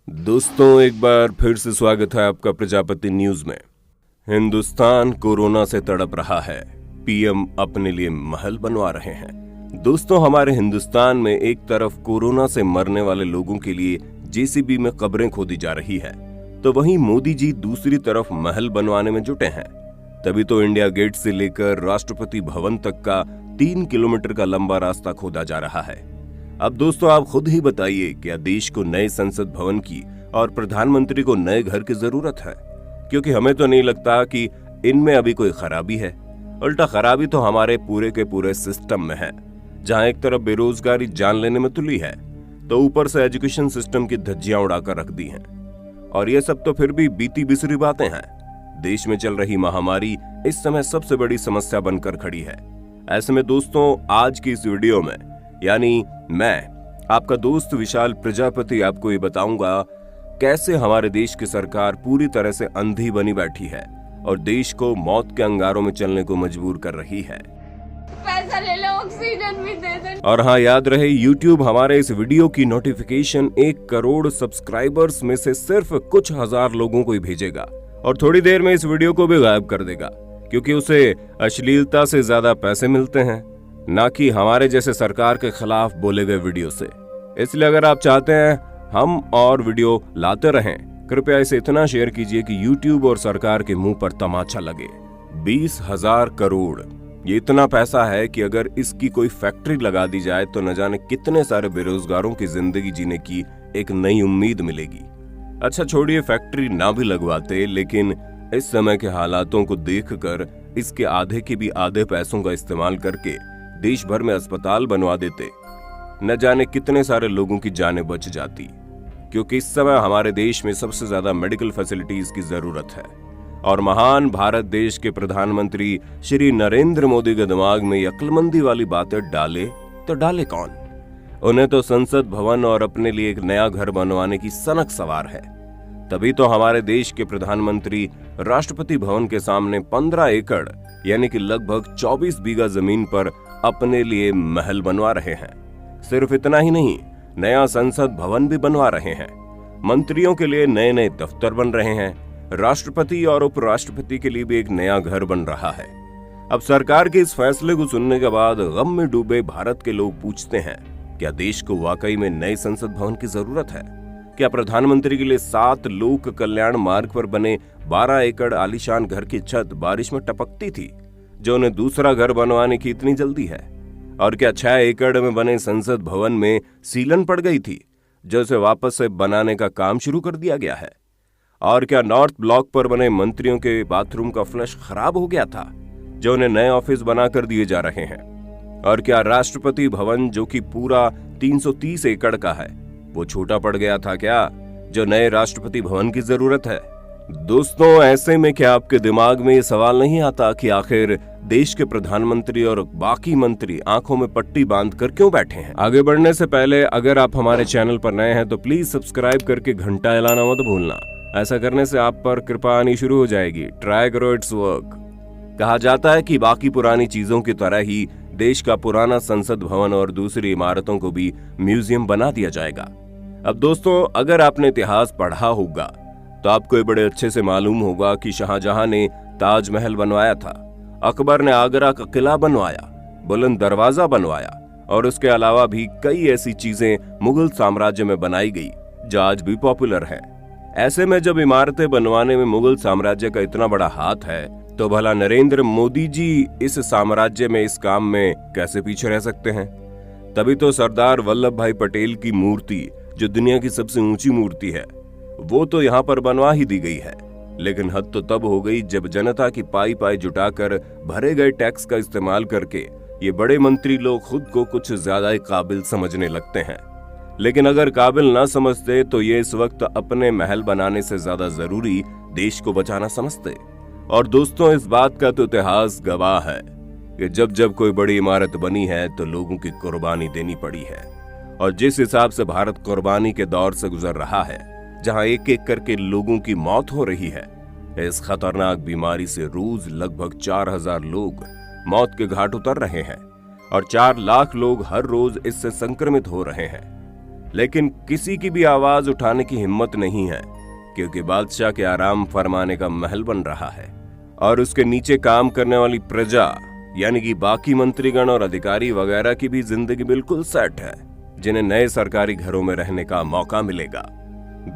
दोस्तों, एक बार फिर से स्वागत है आपका प्रजापति न्यूज में। हिंदुस्तान कोरोना से तड़प रहा है, पीएम अपने लिए महल बनवा रहे हैं। दोस्तों, हमारे हिंदुस्तान में एक तरफ कोरोना से मरने वाले लोगों के लिए जेसीबी में कब्रें खोदी जा रही है, तो वहीं मोदी जी दूसरी तरफ महल बनवाने में जुटे हैं। तभी तो इंडिया गेट से लेकर राष्ट्रपति भवन तक का 3 किलोमीटर का लंबा रास्ता खोदा जा रहा है। अब दोस्तों, आप खुद ही बताइए, क्या देश को नए संसद भवन की और प्रधानमंत्री को नए घर की जरूरत है? क्योंकि हमें तो नहीं लगता कि इनमें अभी कोई खराबी है। उल्टा खराबी तो हमारे पूरे के पूरे सिस्टम में है। जहां एक तरफ बेरोजगारी जान लेने में तुली है, तो ऊपर से एजुकेशन सिस्टम की धज्जियां उड़ाकर रख दी हैं। और ये सब तो फिर भी बीती बिसरी बातें हैं। देश में चल रही महामारी इस समय सबसे बड़ी समस्या बनकर खड़ी है। ऐसे में दोस्तों, आज की इस वीडियो में, यानी मैं आपका दोस्त विशाल प्रजापति, आपको ये बताऊंगा कैसे हमारे देश की सरकार पूरी तरह से अंधी बनी बैठी है और देश को मौत के अंगारों में चलने को मजबूर कर रही है। पैसा ले लो, ऑक्सीजन भी दे दो। और हाँ, याद रहे, YouTube हमारे इस वीडियो की नोटिफिकेशन 1 करोड़ सब्सक्राइबर्स में से सिर्फ कुछ हजार लोगों को ही भेजेगा और थोड़ी देर में इस वीडियो को भी गायब कर देगा, क्योंकि उसे अश्लीलता से ज्यादा पैसे मिलते हैं, ना कि हमारे जैसे सरकार के खिलाफ बोले गए वीडियो से। इसलिए अगर आप चाहते हैं हम और वीडियो लाते रहें, कृपया इसे इतना शेयर कीजिए कि YouTube और सरकार के मुंह पर तमाचा लगे। 20,000 करोड़, ये इतना पैसा है कि अगर इसकी कोई फैक्ट्री लगा दी जाए तो न जाने कितने सारे बेरोजगारों की जिंदगी जीने की एक नई उम्मीद मिलेगी। अच्छा छोड़िए फैक्ट्री ना भी लगवाते, लेकिन इस समय के हालातों को देखकर इसके आधे के भी आधे पैसों का इस्तेमाल करके देश भर में अस्पताल बनवा देते, न जाने कितने सारे लोगों की जानें बच जाती। क्योंकि इस समय हमारे देश में सबसे ज्यादा मेडिकल फैसिलिटीज की जरूरत है और महान भारत देश के प्रधानमंत्री श्री नरेंद्र मोदी के दिमाग में अक्लमंदी वाली बातें डाले तो डाले कौन? उन्हें तो संसद भवन और अपने लिए एक नया घर बनवाने की सनक सवार है। तभी तो हमारे देश के प्रधानमंत्री राष्ट्रपति भवन के सामने 15 एकड़ यानी कि लगभग 24 बीघा जमीन पर अपने लिए महल बनवा रहे हैं। सिर्फ इतना ही नहीं, नया संसद भवन भी बनवा रहे हैं। मंत्रियों के लिए नए नए दफ्तर बन रहे हैं। राष्ट्रपति और उपराष्ट्रपति के लिए भी एक नया घर बन रहा है। अब सरकार के इस फैसले को सुनने के बाद गम में डूबे भारत के लोग पूछते हैं, क्या देश को वाकई में नए संसद भवन की जरूरत है? क्या प्रधानमंत्री के लिए 7 लोक कल्याण मार्ग पर बने 12 एकड़ आलीशान घर की छत बारिश में टपकती थी, जो उन्हें दूसरा घर बनवाने की इतनी जल्दी है? और क्या 6 एकड़ में बने संसद भवन में सीलन पड़ गई थी, जो उसे वापस से बनाने का काम शुरू कर दिया गया है? और क्या नॉर्थ ब्लॉक पर बने मंत्रियों के बाथरूम का फ्लश खराब हो गया था, जो उन्हें नए ऑफिस बनाकर दिए जा रहे हैं? और क्या राष्ट्रपति भवन, जो कि पूरा 330 एकड़ का है, वो छोटा पड़ गया था क्या, जो नए राष्ट्रपति भवन की जरूरत है? दोस्तों, ऐसे में क्या आपके दिमाग में ये सवाल नहीं आता कि आखिर देश के प्रधानमंत्री और बाकी मंत्री आंखों में पट्टी बांधकर क्यों बैठे हैं? आगे बढ़ने से पहले अगर आप हमारे चैनल पर नए हैं तो प्लीज सब्सक्राइब करके घंटा हिलाना मत भूलना। ऐसा करने से आप पर कृपा आनी शुरू हो जाएगी। ट्राई करो, इट्स वर्क। कहा जाता है कि बाकी पुरानी चीजों की तरह ही देश का पुराना संसद भवन और दूसरी इमारतों को भी म्यूजियम बना दिया जाएगा। अब दोस्तों, अगर आपने इतिहास पढ़ा होगा तो आपको ये बड़े अच्छे से मालूम होगा कि शाहजहां ने ताजमहल बनवाया था, अकबर ने आगरा का किला बनवाया, बुलंद दरवाजा बनवाया और उसके अलावा भी कई ऐसी चीजें मुगल साम्राज्य में बनाई गई जो आज भी पॉपुलर है। ऐसे में जब इमारतें बनवाने में मुगल साम्राज्य का इतना बड़ा हाथ है, तो भला नरेंद्र मोदी जी इस साम्राज्य में इस काम में कैसे पीछे रह सकते हैं? तभी तो सरदार वल्लभ भाई पटेल की मूर्ति, जो दुनिया की सबसे ऊंची मूर्ति है, वो तो यहाँ पर बनवा ही दी गई है। लेकिन हद तो तब हो गई जब जनता की पाई पाई जुटाकर भरे गए टैक्स का इस्तेमाल करके ये बड़े मंत्री लोग खुद को कुछ ज्यादा ही काबिल समझने लगते हैं। लेकिन अगर काबिल ना समझते तो ये इस वक्त अपने महल बनाने से ज्यादा जरूरी देश को बचाना समझते। और दोस्तों, इस बात का तो इतिहास गवाह है कि जब जब कोई बड़ी इमारत बनी है तो लोगों की कुर्बानी देनी पड़ी है। और जिस हिसाब से भारत कुर्बानी के दौर से गुजर रहा है, जहां एक एक करके लोगों की मौत हो रही है, इस खतरनाक बीमारी से रोज लगभग 4,000 लोग मौत के घाट उतर रहे हैं और 4 लाख लोग हर रोज इससे संक्रमित हो रहे हैं। लेकिन किसी की भी आवाज उठाने की हिम्मत नहीं है, क्योंकि बादशाह के आराम फरमाने का महल बन रहा है और उसके नीचे काम करने वाली प्रजा यानी कि बाकी मंत्रीगण और अधिकारी वगैरह की भी जिंदगी बिल्कुल सेट है, जिन्हें नए सरकारी घरों में रहने का मौका मिलेगा।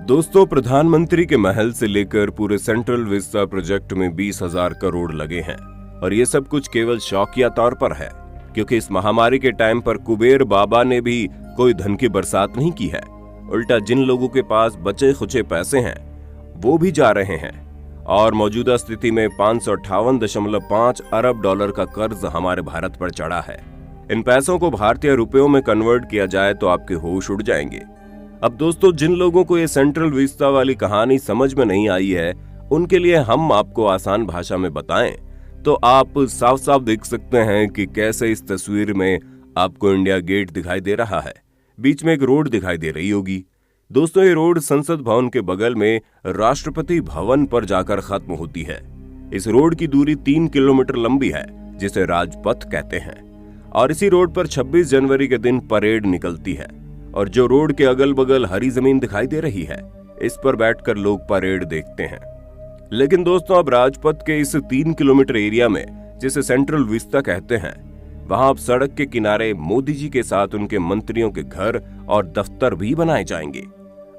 दोस्तों, प्रधानमंत्री के महल से लेकर पूरे सेंट्रल विस्टा प्रोजेक्ट में 20,000 करोड़ लगे हैं और ये सब कुछ केवल शौकिया तौर पर है, क्योंकि इस महामारी के टाइम पर कुबेर बाबा ने भी कोई धन की बरसात नहीं की है। उल्टा जिन लोगों के पास बचे खुचे पैसे हैं वो भी जा रहे हैं और मौजूदा स्थिति में 558.5 अरब डॉलर का कर्ज हमारे भारत पर चढ़ा है। इन पैसों को भारतीय रुपयों में कन्वर्ट किया जाए तो आपके होश उड़ जाएंगे। अब दोस्तों, जिन लोगों को ये सेंट्रल विस्टा वाली कहानी समझ में नहीं आई है, उनके लिए हम आपको आसान भाषा में बताएं तो आप साफ साफ देख सकते हैं कि कैसे इस तस्वीर में आपको इंडिया गेट दिखाई दे रहा है। बीच में एक रोड दिखाई दे रही होगी। दोस्तों, ये रोड संसद भवन के बगल में राष्ट्रपति भवन पर जाकर खत्म होती है। इस रोड की दूरी 3 किलोमीटर लंबी है, जिसे राजपथ कहते हैं, और इसी रोड पर 26 जनवरी के दिन परेड निकलती है। और जो रोड के अगल बगल हरी जमीन दिखाई दे रही है, इस पर बैठकर लोग परेड देखते हैं। लेकिन दोस्तों, अब राजपथ के इस 3 किलोमीटर एरिया में, जिसे सेंट्रल विस्टा कहते हैं, वहां अब सड़क के किनारे मोदी जी के साथ उनके मंत्रियों के घर और दफ्तर भी बनाए जाएंगे।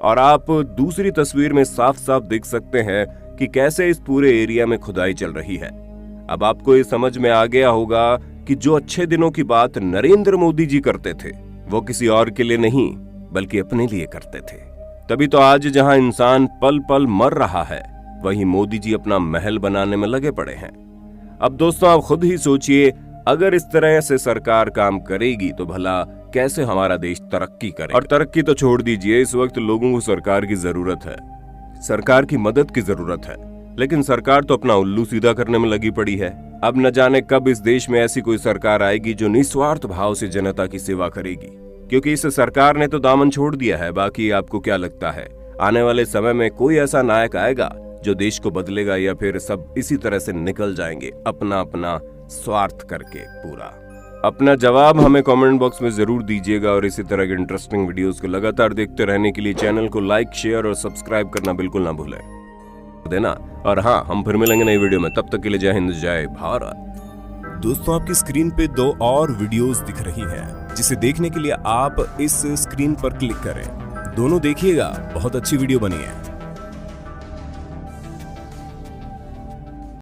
और आप दूसरी तस्वीर में साफ साफ देख सकते हैं कि कैसे इस पूरे एरिया में खुदाई चल रही है। अब आपको ये समझ में आ गया होगा कि जो अच्छे दिनों की बात नरेंद्र मोदी जी करते थे, वो किसी और के लिए नहीं बल्कि अपने लिए करते थे। तभी तो आज जहां इंसान पल पल मर रहा है, वहीं मोदी जी अपना महल बनाने में लगे पड़े हैं। अब दोस्तों, आप खुद ही सोचिए, अगर इस तरह से सरकार काम करेगी तो भला कैसे हमारा देश तरक्की करे। और तरक्की तो छोड़ दीजिए, इस वक्त लोगों को सरकार की जरूरत है, सरकार की मदद की जरूरत है, लेकिन सरकार तो अपना उल्लू सीधा करने में लगी पड़ी है। अब न जाने कब इस देश में ऐसी कोई सरकार आएगी जो निस्वार्थ भाव से जनता की सेवा करेगी, क्योंकि इस सरकार ने तो दामन छोड़ दिया है। बाकी आपको क्या लगता है, आने वाले समय में कोई ऐसा नायक आएगा जो देश को बदलेगा, या फिर सब इसी तरह से निकल जाएंगे अपना अपना स्वार्थ करके पूरा? अपना जवाब हमें कमेंट बॉक्स में जरूर दीजिएगा और इसी तरह के इंटरेस्टिंग वीडियोस को लगातार देखते रहने के लिए चैनल को लाइक, शेयर और सब्सक्राइब करना बिल्कुल ना भूलें देना। और हाँ, हम फिर मिलेंगे नई वीडियो में, तब तक के लिए जय हिंद, जय भारत। दोस्तों, आपकी स्क्रीन पे 2 और वीडियोस दिख रही हैं, जिसे देखने के लिए आप इस स्क्रीन पर क्लिक करें। दोनों देखिएगा, बहुत अच्छी वीडियो बनी है।